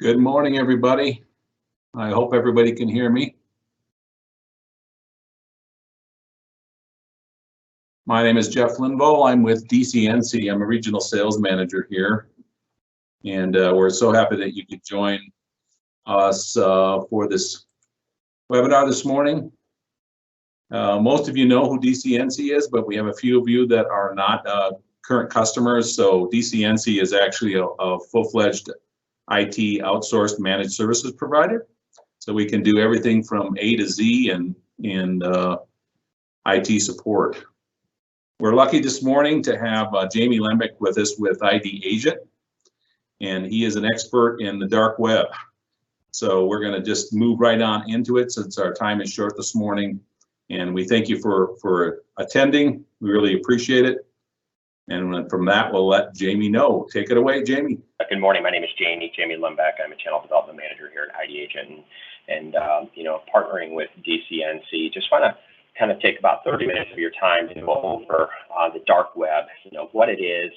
Good morning, everybody. I hope everybody can hear me. My name is Jeff Linvaux. I'm with DCNC. I'm a regional sales manager here. And we're so happy that you could join us for this webinar this morning. Most of you know who DCNC is, but we have a few of you that are not current customers. So DCNC is actually a full-fledged IT outsourced managed services provider. So we can do everything from A to Z and IT support. We're lucky this morning to have Jamie Lembeck with us with ID Agent, and he is an expert in the dark web. So we're going to just move right on into it since our time is short this morning. And we thank you for attending. We really appreciate it. And from that, we'll let Jamie know. Take it away, Jamie. Good morning. My name is Jamie Lembeck. I'm a channel development manager here at ID Agent, and partnering with DCNC. Just want to kind of take about 30 minutes of your time to go over the dark web. What it is,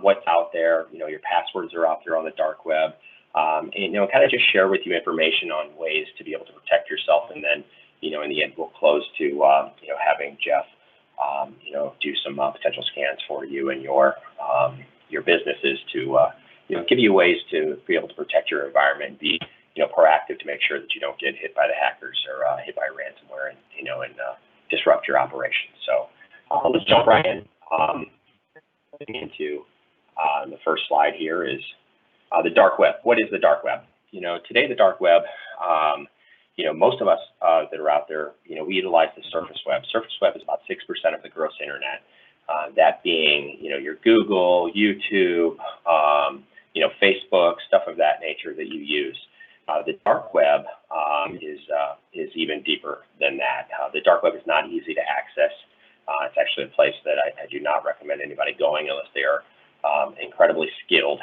what's out there. Your passwords are out there on the dark web, and kind of just share with you information on ways to be able to protect yourself. And then, in the end, we'll close to having Jeff do some potential scans for you and your businesses to give you ways to be able to protect your environment, be proactive to make sure that you don't get hit by the hackers or hit by ransomware and disrupt your operations. So let's jump right in. Into the first slide here is the dark web. What is the dark web? Today the dark web. Most of us that are out there, we utilize the surface web. Surface web is about 6% of the gross internet. That being, your Google, YouTube, Facebook, stuff of that nature that you use. The dark web is even deeper than that. The dark web is not easy to access. It's actually a place that I do not recommend anybody going unless they are incredibly skilled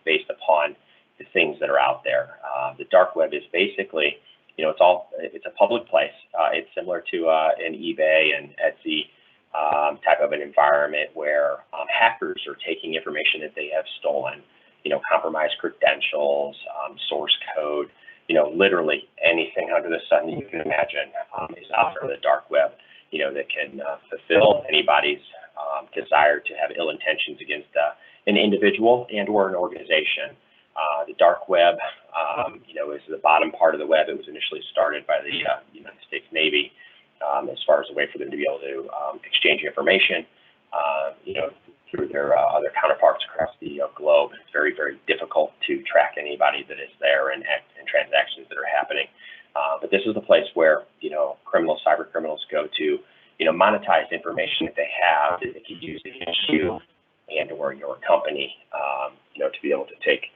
based upon the things that are out there. The dark web is basically, it's a public place. It's similar to an eBay and Etsy type of an environment where hackers are taking information that they have stolen, compromised credentials, source code, literally anything under the sun that you can imagine is out there on the dark web, that can fulfill anybody's desire to have ill intentions against an individual and or an organization. The dark web, is the bottom part of the web. It was initially started by the United States Navy as far as a way for them to be able to exchange information, through their other counterparts across the globe. It's very, very difficult to track anybody that is there and transactions that are happening. But this is the place where, cyber criminals go to, monetize information that they have that they can use against you and or your company, to be able to take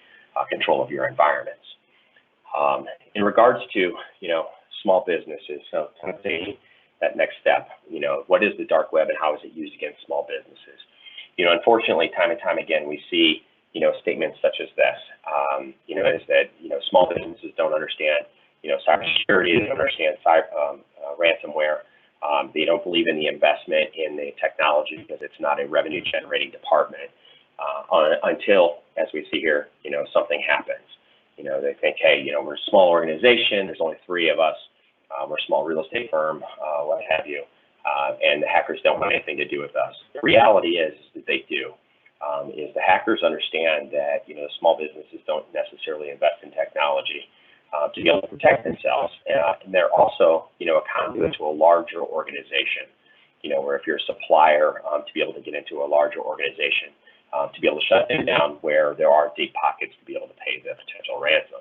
control of your environments. In regards to, small businesses, so kind of taking that next step, what is the dark web and how is it used against small businesses? Unfortunately, time and time again, we see, statements such as this, is that, small businesses don't understand, cybersecurity, they don't understand ransomware. They don't believe in the investment in the technology because it's not a revenue generating department until, as we see here, something happens. They think, hey, we're a small organization. There's only 3 of us. We're a small real estate firm, what have you. And the hackers don't want anything to do with us. The reality is that they do. Is the hackers understand that, small businesses don't necessarily invest in technology to be able to protect themselves. And they're also, a conduit to a larger organization, where if you're a supplier, to be able to get into a larger organization, to be able to shut them down where there are deep pockets to be able to pay the potential ransom.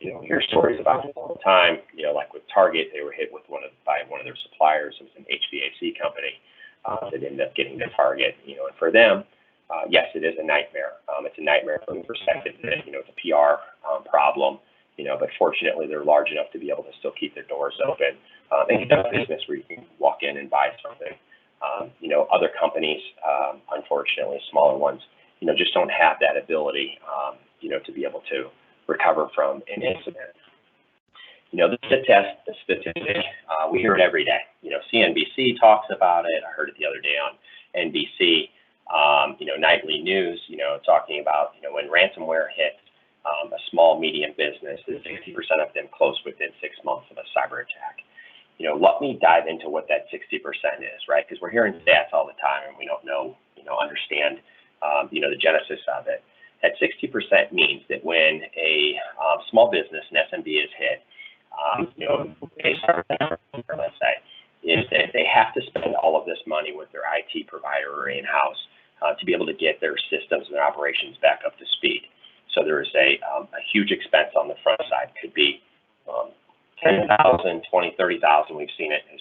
We hear stories about it all the time, like with Target, they were hit with by one of their suppliers. It was an HVAC company that ended up getting the target, and for them, yes, it is a nightmare. It's a nightmare from the perspective that, it's a PR problem, but fortunately they're large enough to be able to still keep their doors open. And it's a business where you can walk in and buy something. Other companies, unfortunately, smaller ones, just don't have that ability, to be able to recover from an incident. The statistic, we hear it every day. CNBC talks about it. I heard it the other day on NBC. Nightly news, talking about, when ransomware hits, a small, medium business, 60% of them close within 6 months of a cyber attack. Let me dive into what that 60% is, right? Because we're hearing stats all the time and we don't know, understand, the genesis of it. That 60% means that when a small business, an SMB, is hit, let's say, is that they have to spend all of this money with their IT provider or in-house to be able to get their systems and their operations back up to speed. So there is a huge expense on the front side. Could be $10,000, $20,000, $30,000. We've seen it as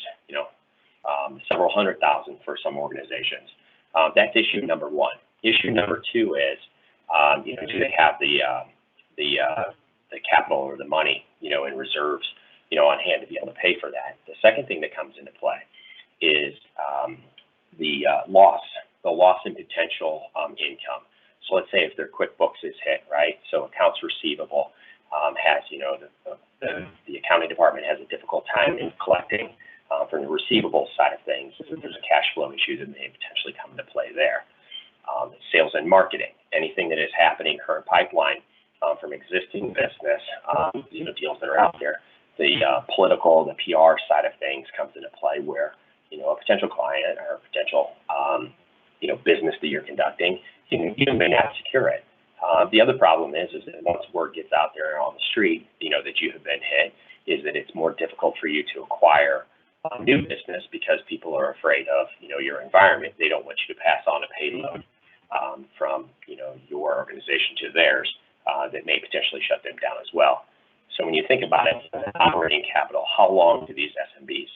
several $100,000 for some organizations. That's issue number one. Issue number two is, do they have the capital or the money, in reserves, on hand to be able to pay for that? The second thing that comes into play is the loss in potential income. So let's say if their QuickBooks is hit, right? So accounts receivable has, the accounting department has a difficult time in collecting from the receivable side of things. There's a cash flow issue that may potentially come into play there. Sales and marketing, anything that is happening, current pipeline from existing business, deals that are out there. The political, the PR side of things comes into play where, a potential client or a potential, business that you're conducting, you may not secure it. The other problem is that once word gets out there on the street, that you have been hit, is that it's more difficult for you to acquire new business because people are afraid of, your environment. They don't want you to pass on a payload from, your organization to theirs that may potentially shut them down as well. So when you think about it, operating capital, how long do these SMBs,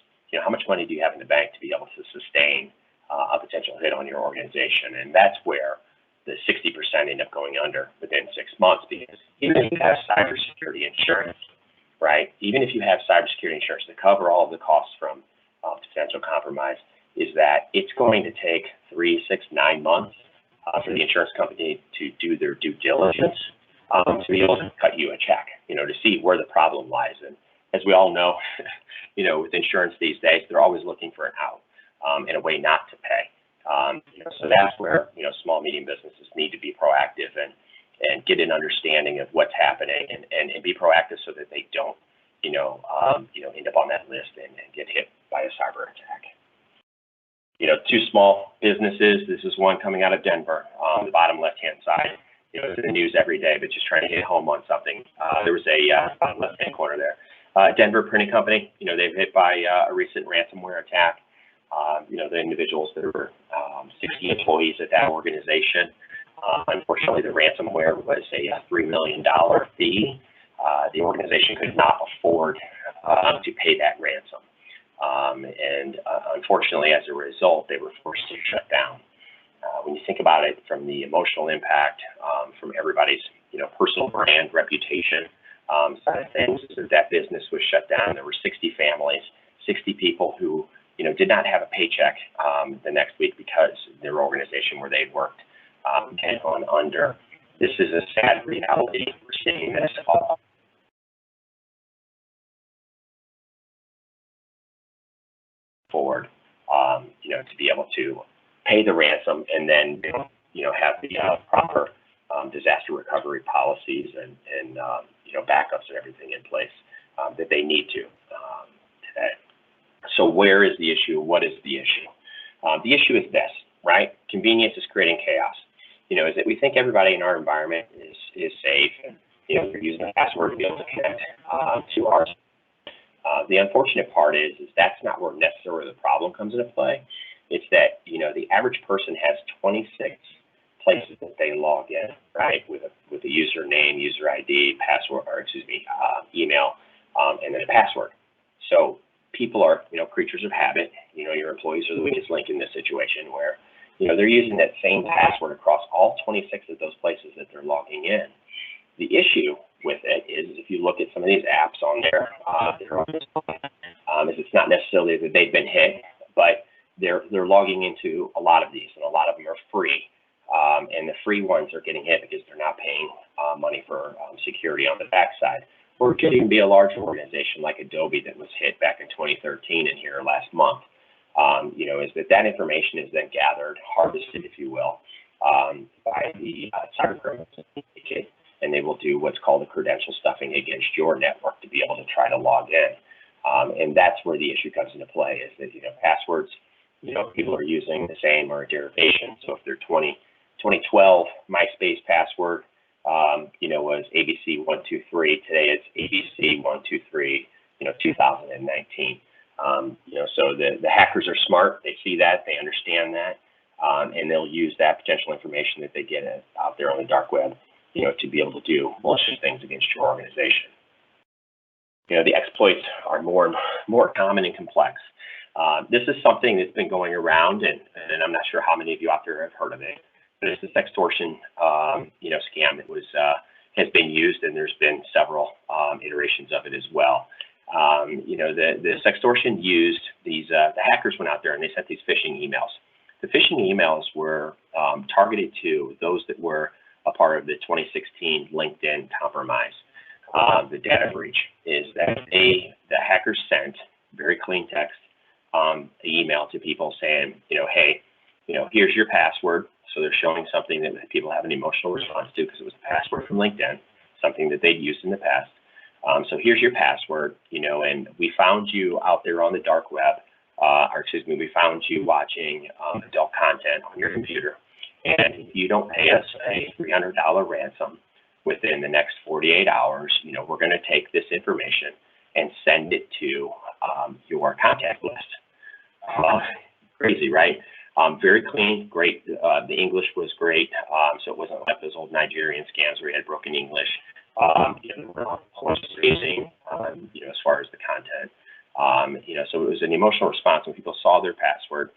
how much money do you have in the bank to be able to sustain a potential hit on your organization? And that's where the 60% end up going under within 6 months, because even if you have cybersecurity insurance, right? Even if you have cybersecurity insurance to cover all of the costs from potential compromise, is that it's going to take 3, 6, 9 months for the insurance company to do their due diligence to be able to cut you a check, to see where the problem lies. And as we all know, with insurance these days, they're always looking for an out and a way not to pay. So that's where, small, medium businesses need to be proactive and get an understanding of what's happening and be proactive so that they don't, end up on that list and get hit by a cyber attack. Two small businesses. This is one coming out of Denver, on the bottom left-hand side. It's in the news every day, but just trying to hit home on something. There was a left-hand corner there. Denver Printing Company. They've hit by a recent ransomware attack. The individuals that were 60 employees at that organization. Unfortunately, the ransomware was a $3 million fee. The organization could not afford to pay that ransom. Unfortunately, as a result, they were forced to shut down. When you think about it from the emotional impact from everybody's, personal brand, reputation side of things, that business was shut down. There were 60 families, 60 people who, did not have a paycheck the next week because their organization where they'd worked had gone under. This is a sad reality. We're seeing this all forward, to be able to pay the ransom and then, have the proper disaster recovery policies and backups and everything in place that they need to today. So where is the issue? What is the issue? The issue is this, right? Convenience is creating chaos. Is that we think everybody in our environment is safe and, you're using a password to be able to connect to ours. The unfortunate part is that's not where necessarily the problem comes into play. It's that, the average person has 26 places that they log in, right, with a username, user ID, password, or email, and then a password. So people are, creatures of habit. Your employees are the weakest link in this situation where, they're using that same password across all 26 of those places that they're logging in. The issue with it is if you look at some of these apps on there, is it's not necessarily that they've been hit, but they're logging into a lot of these, and a lot of them are free. And the free ones are getting hit because they're not paying money for security on the backside. Or it could even be a large organization like Adobe that was hit back in 2013 and here last month. Is that information is then gathered, harvested, if you will, by the cyber criminals. and they will do what's called a credential stuffing against your network to be able to try to log in. And that's where the issue comes into play, is that, passwords, people are using the same or a derivation. So if their 2012 MySpace password, was ABC123, today it's ABC123, 2019. So the hackers are smart. They see that, they understand that, and they'll use that potential information that they get out there on the dark web, to be able to do malicious things against your organization. The exploits are more common and complex. This is something that's been going around, and I'm not sure how many of you out there have heard of it, but it's this extortion, scam that has been used, and there's been several iterations of it as well. The extortion used these, the hackers went out there and they sent these phishing emails. The phishing emails were targeted to those that were a part of the 2016 LinkedIn compromise. The data breach is that the hackers sent very clean text email to people saying, hey, here's your password. So they're showing something that people have an emotional response to because it was a password from LinkedIn, something that they'd used in the past. So here's your password, and we found you out there on the dark web, we found you watching adult content on your computer. And if you don't pay us a $300 ransom within the next 48 hours, we're going to take this information and send it to your contact list. Crazy, right? Very clean, great. The English was great, so it wasn't like those old Nigerian scams where you had broken English. Horse racing, as far as the content. So it was an emotional response when people saw their password.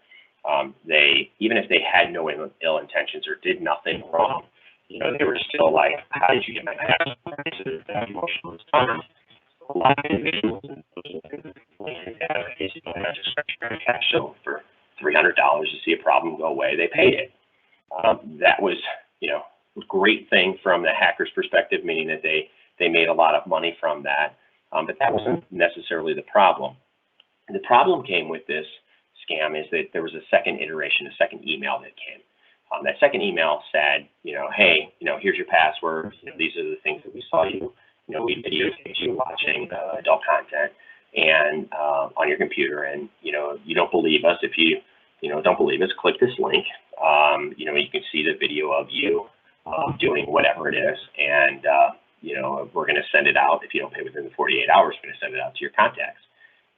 Even if they had no ill intentions or did nothing wrong, they were still like, how did you get my password? So there's that emotional response. A lot of individuals in so for $300 to see a problem go away, they paid it. That was, a great thing from the hacker's perspective, meaning that they made a lot of money from that. But that wasn't necessarily the problem. The problem came with this scam is that there was a second iteration, a second email that came. That second email said, hey, here's your password. These are the things that we saw you. We videotaped you watching adult content and on your computer, and you don't believe us. If you don't believe us, click this link. You can see the video of you doing whatever it is, and we're going to send it out. If you don't pay within the 48 hours, we're going to send it out to your contacts.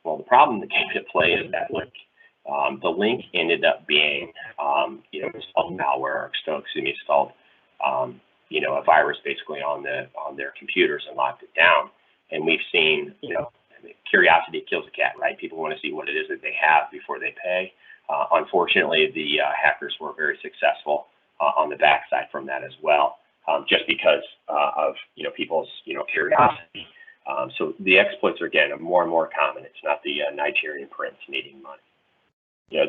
Well, the problem that came into play is that link. The link ended up being, installed malware, installed, a virus basically on their computers and locked it down. And we've seen, curiosity kills a cat, right? People want to see what it is that they have before they pay. Unfortunately, the hackers were very successful on the backside from that as well, just because of people's curiosity. So the exploits are again more and more common. It's not the Nigerian prince needing money.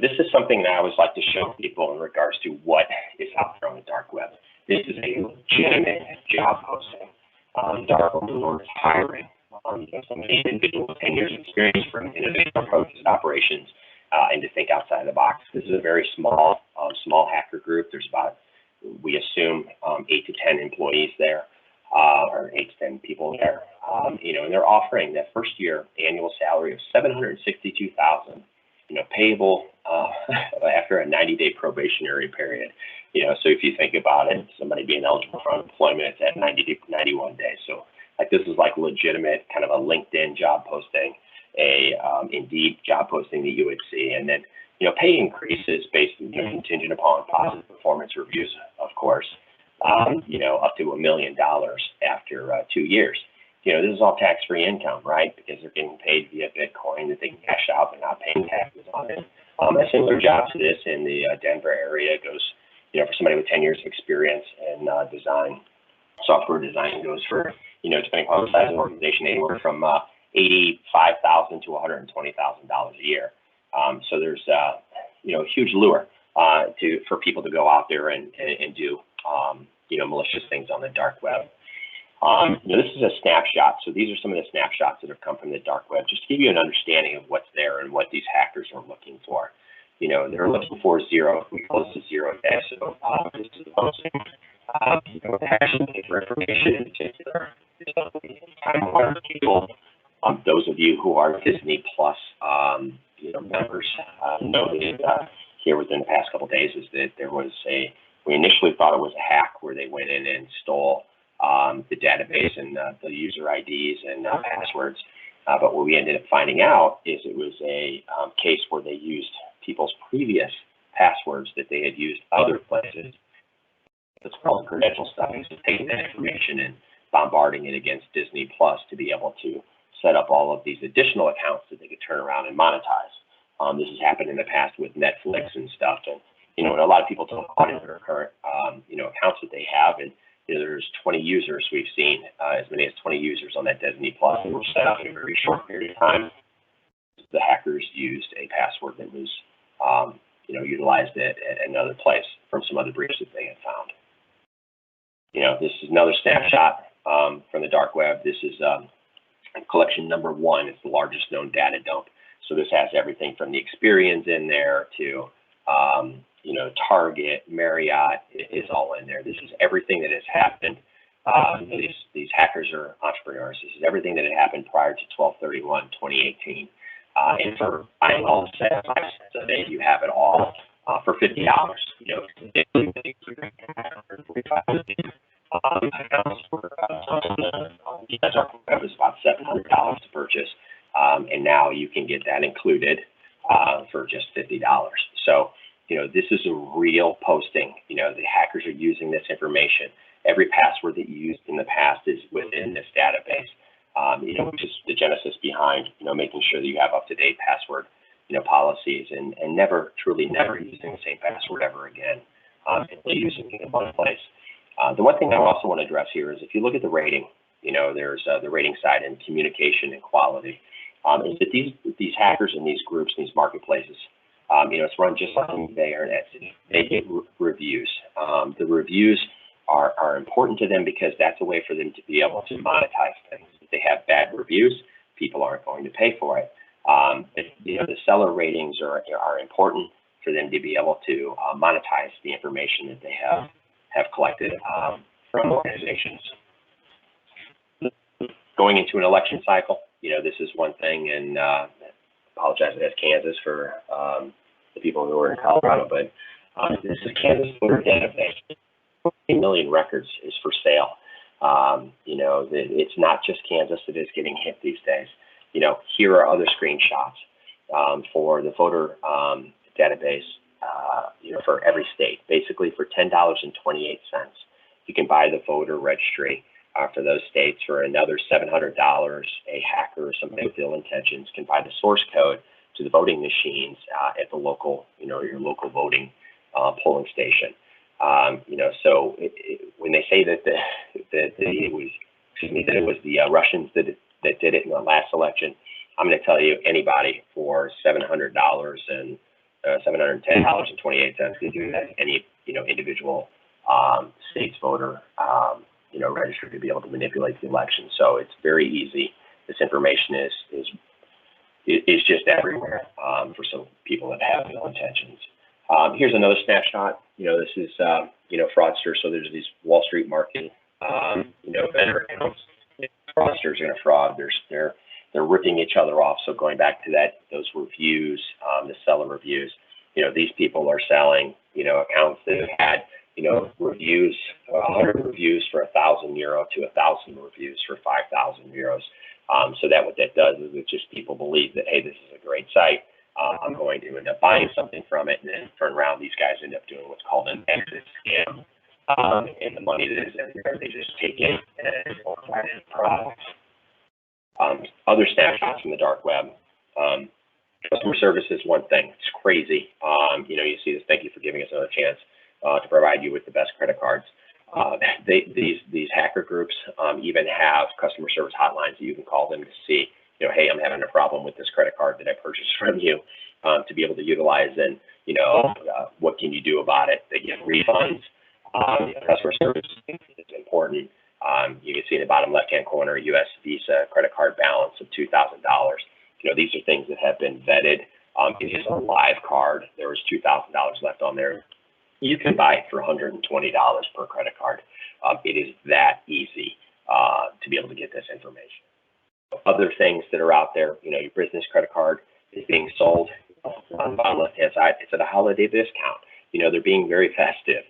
This is something that I always like to show people in regards to what is out there on the dark web. This is a legitimate job posting. Dark web is hiring some individuals with 10 years of experience from innovative approaches to operations and to think outside the box. This is a very small hacker group. There's about, we assume, 8 to 10 employees there, or 8 to 10 people there. And they're offering that first year annual salary of $762,000, payable after a 90-day probationary period. So if you think about it, somebody being eligible for unemployment, it's at 91 days. So this is like legitimate kind of a LinkedIn job posting, a Indeed job posting that you would see, and then pay increases based contingent upon positive performance reviews, of course, up to $1 million after 2 years. This is all tax-free income, right? Because they're getting paid via Bitcoin that they can cash out. They're not paying taxes on it. A similar job to this in the Denver area goes, for somebody with 10 years of experience in design, software design goes for, depending on the size of the organization, anywhere from $85,000 to $120,000 a year. So there's, a huge lure for people to go out there and do, malicious things on the dark web. This is a snapshot. So these are some of the snapshots that have come from the dark web, just to give you an understanding of what's there and what these hackers are looking for. They're looking for zero. We call this a 0 day. So this is the posting. Actually, for information in particular, people, those of you who are Disney Plus, members, noted here within the past couple of days is that there was we initially thought it was a hack where they went in and stole the database and the user IDs and passwords. But what we ended up finding out is it was a case where they used people's previous passwords that they had used other places. It's called credential stuffing, so taking that information and bombarding it against Disney Plus to be able to set up all of these additional accounts that they could turn around and monetize. This has happened in the past with Netflix and stuff, and and a lot of people don't audit their current accounts that they have, and there's 20 users we've seen, as many as 20 users on that Disney Plus, and were set up in a very short period of time. The hackers used a password that was utilized at another place from some other breach that they had found. This is another snapshot from the dark web. This is collection number 1. It's the largest known data dump. So this has everything from the Experians in there to, Target, Marriott, it's all in there. This is everything that has happened. These hackers are entrepreneurs. This is everything that had happened prior to 12/31/2018. And for buying all the sets, you have it all for $50. That was about $700 to purchase, and now you can get that included for just $50. So, this is a real posting. The hackers are using this information. Every password that you used in the past is within this database. Which is the genesis behind, making sure that you have up-to-date password, policies and never using the same password ever again, using it in one place. The one thing I also want to address here is if you look at the rating, there's the rating side and communication and quality, is that these hackers and these groups, these marketplaces, it's run just like eBay or Etsy. They get reviews. The reviews are important to them because that's a way for them to be able to monetize things. If they have bad reviews, people aren't going to pay for it. The seller ratings are important for them to be able to monetize the information that they have collected from organizations. Going into an election cycle, this is one thing, and apologize as Kansas for the people who are in Colorado, but this is Kansas voter database. 40 million records is for sale. It's not just Kansas that is getting hit these days. Here are other screenshots for the voter database, for every state. Basically, for $10.28, you can buy the voter registry for those states. For another $700, a hacker or somebody with ill intentions can buy the source code to the voting machines at the local, your local voting polling station. So when they say that it was the Russians that did it in the last election, I'm going to tell you anybody for $700 and $710.28 can do that. Any individual state's voter registry to be able to manipulate the election. So it's very easy. This information is just everywhere for some people that have ill intentions. Here's another snapshot. This is, fraudsters. So there's these Wall Street market, vendor accounts. Fraudsters are going to fraud. They're ripping each other off. So going back to those reviews, the seller reviews, these people are selling, accounts that have had, reviews, 100 reviews for €1,000 to 1,000 reviews for €5,000. So what that does is it just people believe that, hey, this is a great site. I'm going to end up buying something from it, and then turn around. These guys end up doing what's called an exit scam, and the money that is in there, they just take it and apply it to products. Other snapshots from the dark web. Customer service is one thing. It's crazy. You see this. Thank you for giving us another chance to provide you with the best credit cards. These hacker groups even have customer service hotlines that you can call them to see, hey, I'm having a problem with this credit card that I purchased from you, to be able to utilize, and what can you do about it? They give refunds. Customer service is important. You can see in the bottom left-hand corner, U.S. Visa credit card balance of $2,000. These are things that have been vetted. It is a live card. There was $2,000 left on there. you can buy it for $120 per credit card. It is that easy to be able to get this information. Other things that are out there, you know, your business credit card is being sold on the bottom left-hand side. It's at a holiday discount. You know, they're being very festive.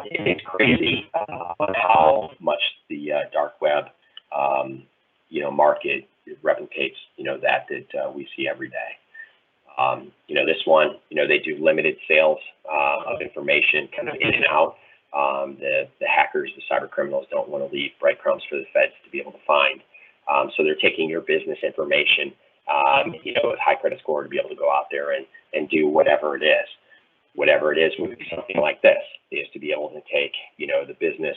It's crazy on how much the dark web, you know, market replicates, you know, that we see every day. You know, this one, you know, they do limited sales of information kind of in and out. The hackers, the cyber criminals don't want to leave breadcrumbs for the feds to be able to find. So they're taking your business information, you know, with high credit score to be able to go out there and do whatever it is. Whatever it is would be something like this, is to be able to take, you know, the business,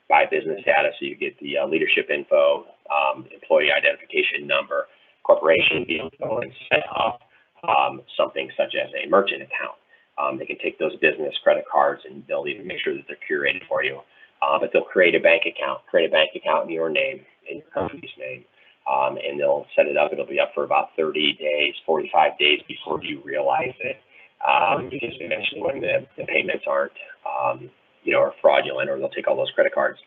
by business data, so you get the leadership info, employee identification number, corporation, be able to go and set up something such as a merchant account. They can take those business credit cards and they'll even make sure that they're curated for you. But they'll create a bank account in your name, in your company's name, and they'll set it up. It'll be up for about 30 days, 45 days before you realize it. Because eventually when the payments aren't, you know, are fraudulent, or they'll take all those credit cards,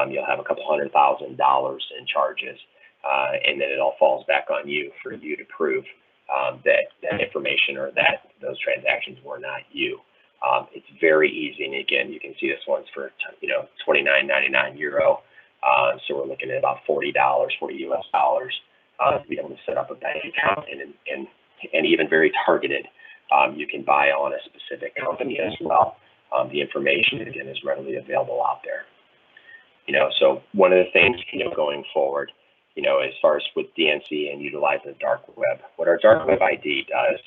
you'll have a couple $100,000 in charges, and then it all falls back on you for you to prove that information or that those transactions were not you. It's very easy, and again, you can see this one's for, you know, €29.99. So we're looking at about $40, $40 US dollars, to be able to set up a bank account, and even very targeted. You can buy on a specific company as well. The information, again, is readily available out there. You know, so one of the things, you know, going forward, you know, as far as with DNC and utilizing the dark web, what our dark web ID does,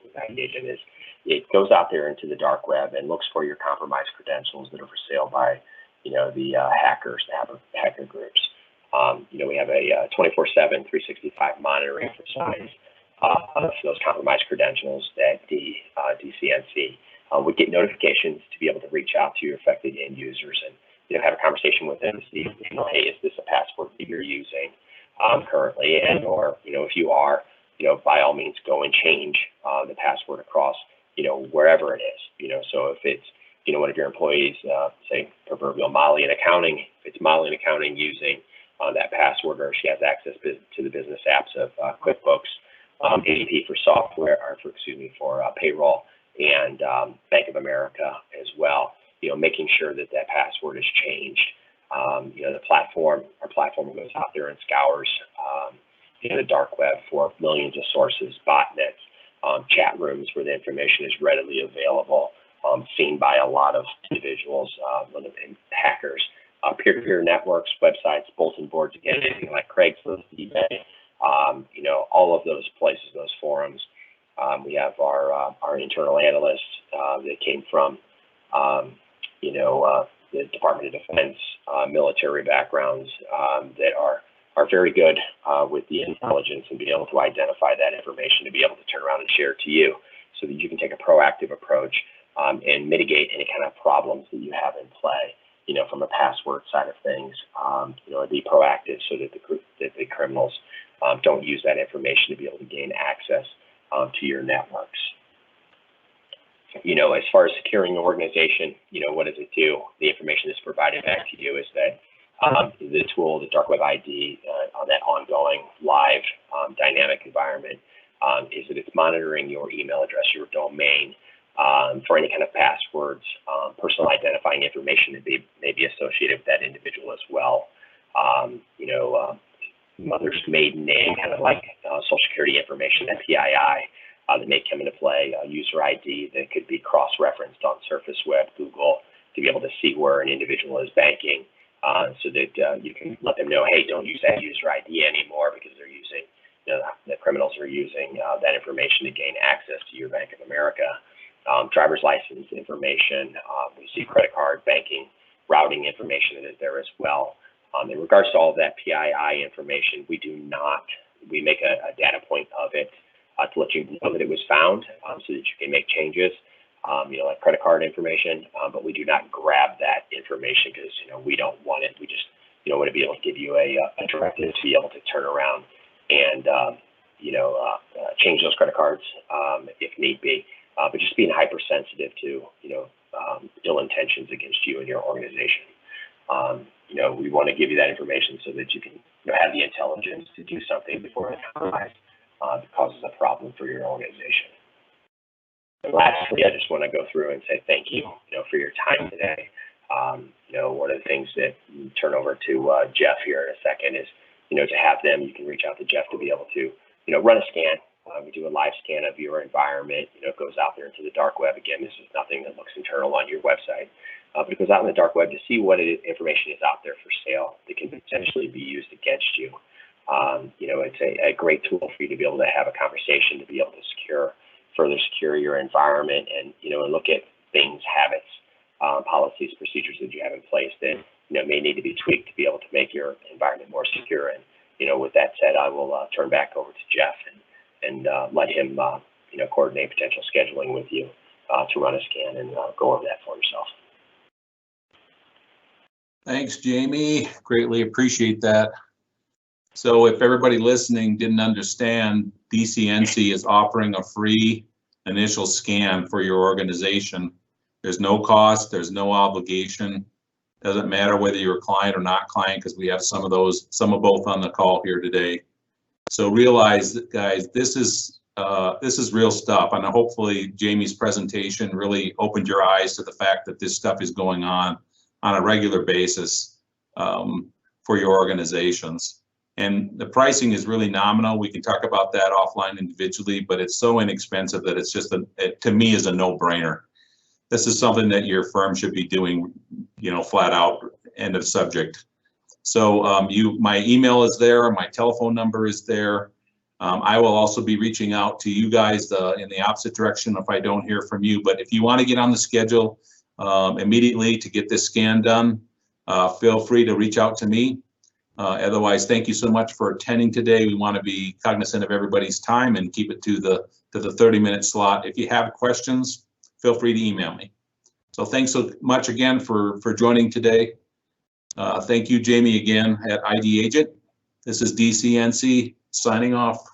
with that agent, is it goes out there into the dark web and looks for your compromised credentials that are for sale by, you know, the hackers, the hacker groups. You know, we have a 24/7, 365 monitoring for signs of those compromised credentials that the DCNC would get notifications to be able to reach out to your affected end users and, you know, have a conversation with them to see, you know, hey, is this a password that you're using currently? And, or, you know, if you are, you know, by all means, go and change the password across, you know, wherever it is. You know, so if it's, you know, one of your employees, say proverbial Molly in accounting, if it's Molly in accounting using that password, or she has access to the business apps of QuickBooks, ADP for software, or for payroll, and Bank of America as well. You know, making sure that that password is changed. You know, our platform goes out there and scours you know, the dark web for millions of sources, botnets, chat rooms where the information is readily available, seen by a lot of individuals, and hackers, peer-to-peer networks, websites, bulletin boards, again, anything like Craigslist, eBay, you know, all of those places, those forums. We have our internal analysts that came from, you know, the Department of Defense, military backgrounds that are very good with the intelligence and be able to identify that information to be able to turn around and share it to you, so that you can take a proactive approach and mitigate any kind of problems that you have in play, you know, from a password side of things, you know, and be proactive so that the criminals don't use that information to be able to gain access to your networks. You know, as far as securing the organization, you know, what does it do? The information that's provided back to you is that the tool, the DarkWeb ID, on that ongoing live dynamic environment, is that it's monitoring your email address, your domain, for any kind of passwords, personal identifying information that may be associated with that individual as well. You know, mother's maiden name, kind of like social security information, that PII, that may come into play, user ID that could be cross-referenced on Surface Web, Google, to be able to see where an individual is banking, so that you can let them know, hey, don't use that user ID anymore, because they're using, you know, the criminals are using that information to gain access to your Bank of America. Driver's license information, we see credit card, banking, routing information that is there as well. In regards to all of that PII information, we make a data point of it to let you know that it was found, so that you can make changes, you know, like credit card information, but we do not grab that information because, you know, we don't want it. We just, you know, want to be able to give you a directive to be able to turn around and, you know, change those credit cards if need be. but just being hypersensitive to, ill intentions against you and your organization. We want to give you that information so that you can have the intelligence to do something before it causes a problem for your organization. And lastly, I just want to go through and say thank you, for your time today. One of the things that you turn over to Jeff here in a second is, to have them, you can reach out to Jeff to be able to, run a scan. We do a live scan of your environment. It goes out there into the dark web. Again, this is nothing that looks internal on your website, but it goes out in the dark web to see what information is out there for sale that can potentially be used against you. It's a great tool for you to be able to have a conversation, to be able to further secure your environment, and and look at things, habits, policies, procedures that you have in place that may need to be tweaked to be able to make your environment more secure. And with that said, I will turn back over to Jeff and let him coordinate potential scheduling with you to run a scan and go over that for yourself. Thanks, Jamie. Greatly appreciate that. So if everybody listening didn't understand, DCNC is offering a free initial scan for your organization. There's no cost, there's no obligation. Doesn't matter whether you're a client or not client, because we have some of both on the call here today. So realize that, guys, this is real stuff, and hopefully Jamie's presentation really opened your eyes to the fact that this stuff is going on a regular basis for your organizations. And the pricing is really nominal. We can talk about that offline individually, but it's so inexpensive that it's just, to me, is a no-brainer. This is something that your firm should be doing, flat out, end of subject. So my email is there, my telephone number is there. I will also be reaching out to you guys in the opposite direction if I don't hear from you. But if you want to get on the schedule immediately to get this scan done, feel free to reach out to me. Otherwise, thank you so much for attending today. We want to be cognizant of everybody's time and keep it to the 30-minute slot. If you have questions, feel free to email me. So thanks so much again for joining today. Thank you, Jamie, again at ID Agent. This is DCNC signing off.